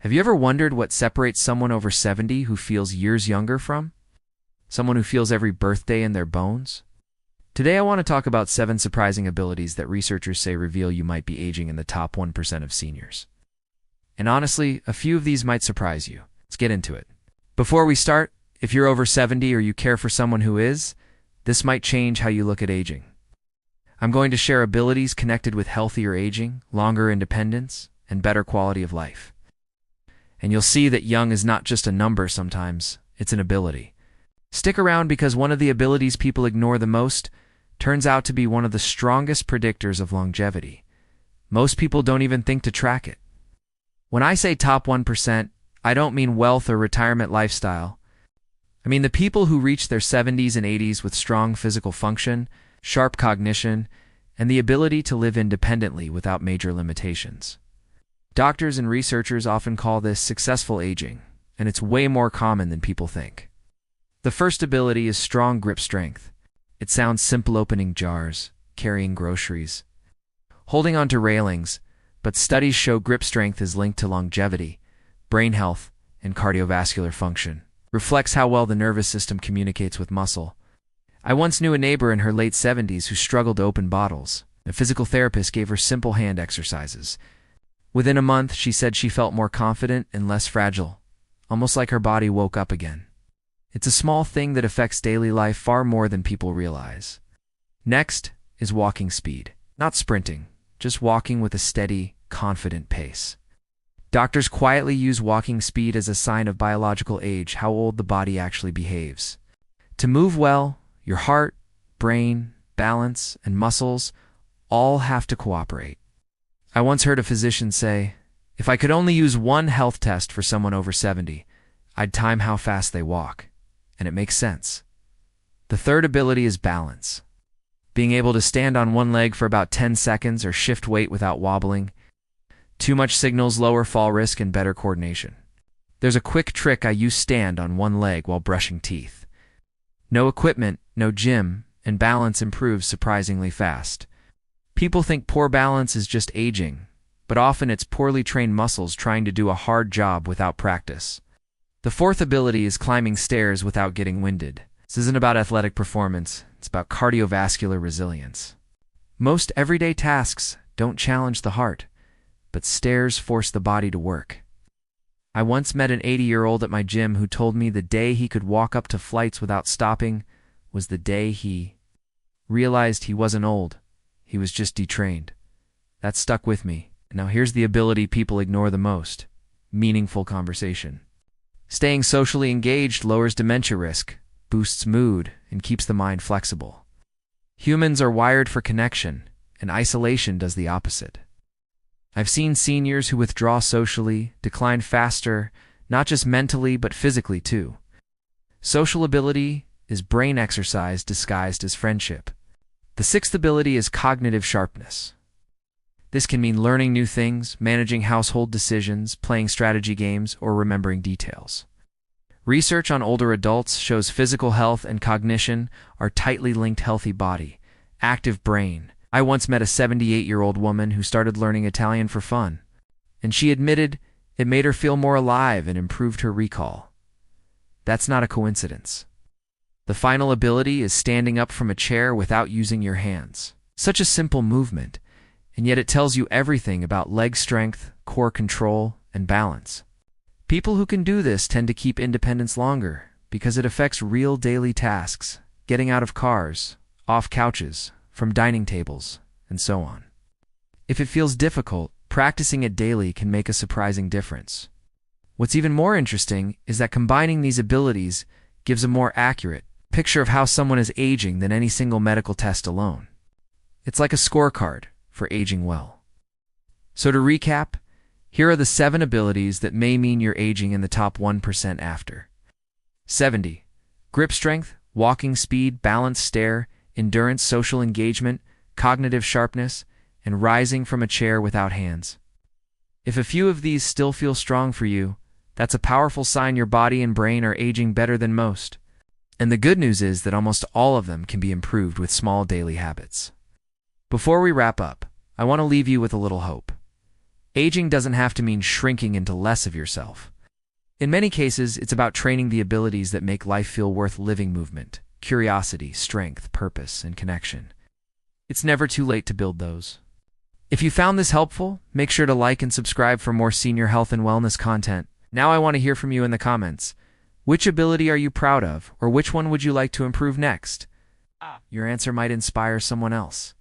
Have you ever wondered what separates someone over 70 who feels years younger from someone who feels every birthday in their bones? Today I want to talk about 7 surprising abilities that researchers say reveal you might be aging in the top 1% of seniors. And honestly, a few of these might surprise you. Let's get into it. Before we start, if you're over 70 or you care for someone who is, this might change how you look at aging. I'm going to share abilities connected with healthier aging, longer independence, and better quality of life. And you'll see that young is not just a number sometimes, it's an ability. Stick around because one of the abilities people ignore the most turns out to be one of the strongest predictors of longevity. Most people don't even think to track it. When I say top 1%, I don't mean wealth or retirement lifestyle. I mean the people who reach their 70s and 80s with strong physical function, sharp cognition, and the ability to live independently without major limitations. Doctors and researchers often call this successful aging, and it's way more common than people think. The first ability is strong grip strength. It sounds simple: opening jars, carrying groceries, holding onto railings, but studies show grip strength is linked to longevity, brain health, and cardiovascular function. Reflects how well the nervous system communicates with muscle. I once knew a neighbor in her late 70s who struggled to open bottles. A physical therapist gave her simple hand exercises. Within a month, she said she felt more confident and less fragile, almost like her body woke up again. It's a small thing that affects daily life far more than people realize. Next is walking speed. Not sprinting, just walking with a steady, confident pace. Doctors quietly use walking speed as a sign of biological age, how old the body actually behaves. To move well, your heart, brain, balance, and muscles all have to cooperate. I once heard a physician say, "If I could only use one health test for someone over 70, I'd time how fast they walk." And it makes sense. The third ability is balance. Being able to stand on one leg for about 10 seconds or shift weight without wobbling. Too much signals lower fall risk and better coordination. There's a quick trick: I use stand on one leg while brushing teeth. No equipment, no gym, and balance improves surprisingly fast. People think poor balance is just aging, but often it's poorly trained muscles trying to do a hard job without practice. The fourth ability is climbing stairs without getting winded. This isn't about athletic performance, it's about cardiovascular resilience. Most everyday tasks don't challenge the heart, but stairs force the body to work. I once met an 80-year-old at my gym who told me the day he could walk up to flights without stopping was the day he realized he wasn't old. He was just detrained. That stuck with me. Now here's the ability people ignore the most: meaningful conversation. Staying socially engaged lowers dementia risk, boosts mood, and keeps the mind flexible. Humans are wired for connection, and isolation does the opposite. I've seen seniors who withdraw socially decline faster, not just mentally but physically too. Social ability is brain exercise disguised as friendship. The sixth ability is cognitive sharpness. This can mean learning new things, managing household decisions, playing strategy games, or remembering details. Research on older adults shows physical health and cognition are tightly linked: healthy body, active brain. I once met a 78-year-old woman who started learning Italian for fun, and she admitted it made her feel more alive and improved her recall. That's not a coincidence. The final ability is standing up from a chair without using your hands. Such a simple movement, and yet it tells you everything about leg strength, core control, and balance. People who can do this tend to keep independence longer because it affects real daily tasks: getting out of cars, off couches, from dining tables, and so on. If it feels difficult, practicing it daily can make a surprising difference. What's even more interesting is that combining these abilities gives a more accurate picture of how someone is aging than any single medical test alone. It's like a scorecard for aging well. So to recap, here are the 7 abilities that may mean you're aging in the top 1% after 70. Grip strength, walking speed, balance, stair, endurance, social engagement, cognitive sharpness, and rising from a chair without hands. If a few of these still feel strong for you, that's a powerful sign your body and brain are aging better than most. And the good news is that almost all of them can be improved with small daily habits. Before we wrap up, I want to leave you with a little hope. Aging doesn't have to mean shrinking into less of yourself. In many cases, it's about training the abilities that make life feel worth living: movement, curiosity, strength, purpose, and connection. It's never too late to build those. If you found this helpful, make sure to like and subscribe for more senior health and wellness content. Now I want to hear from you in the comments. Which ability are you proud of, or which one would you like to improve next? Your answer might inspire someone else.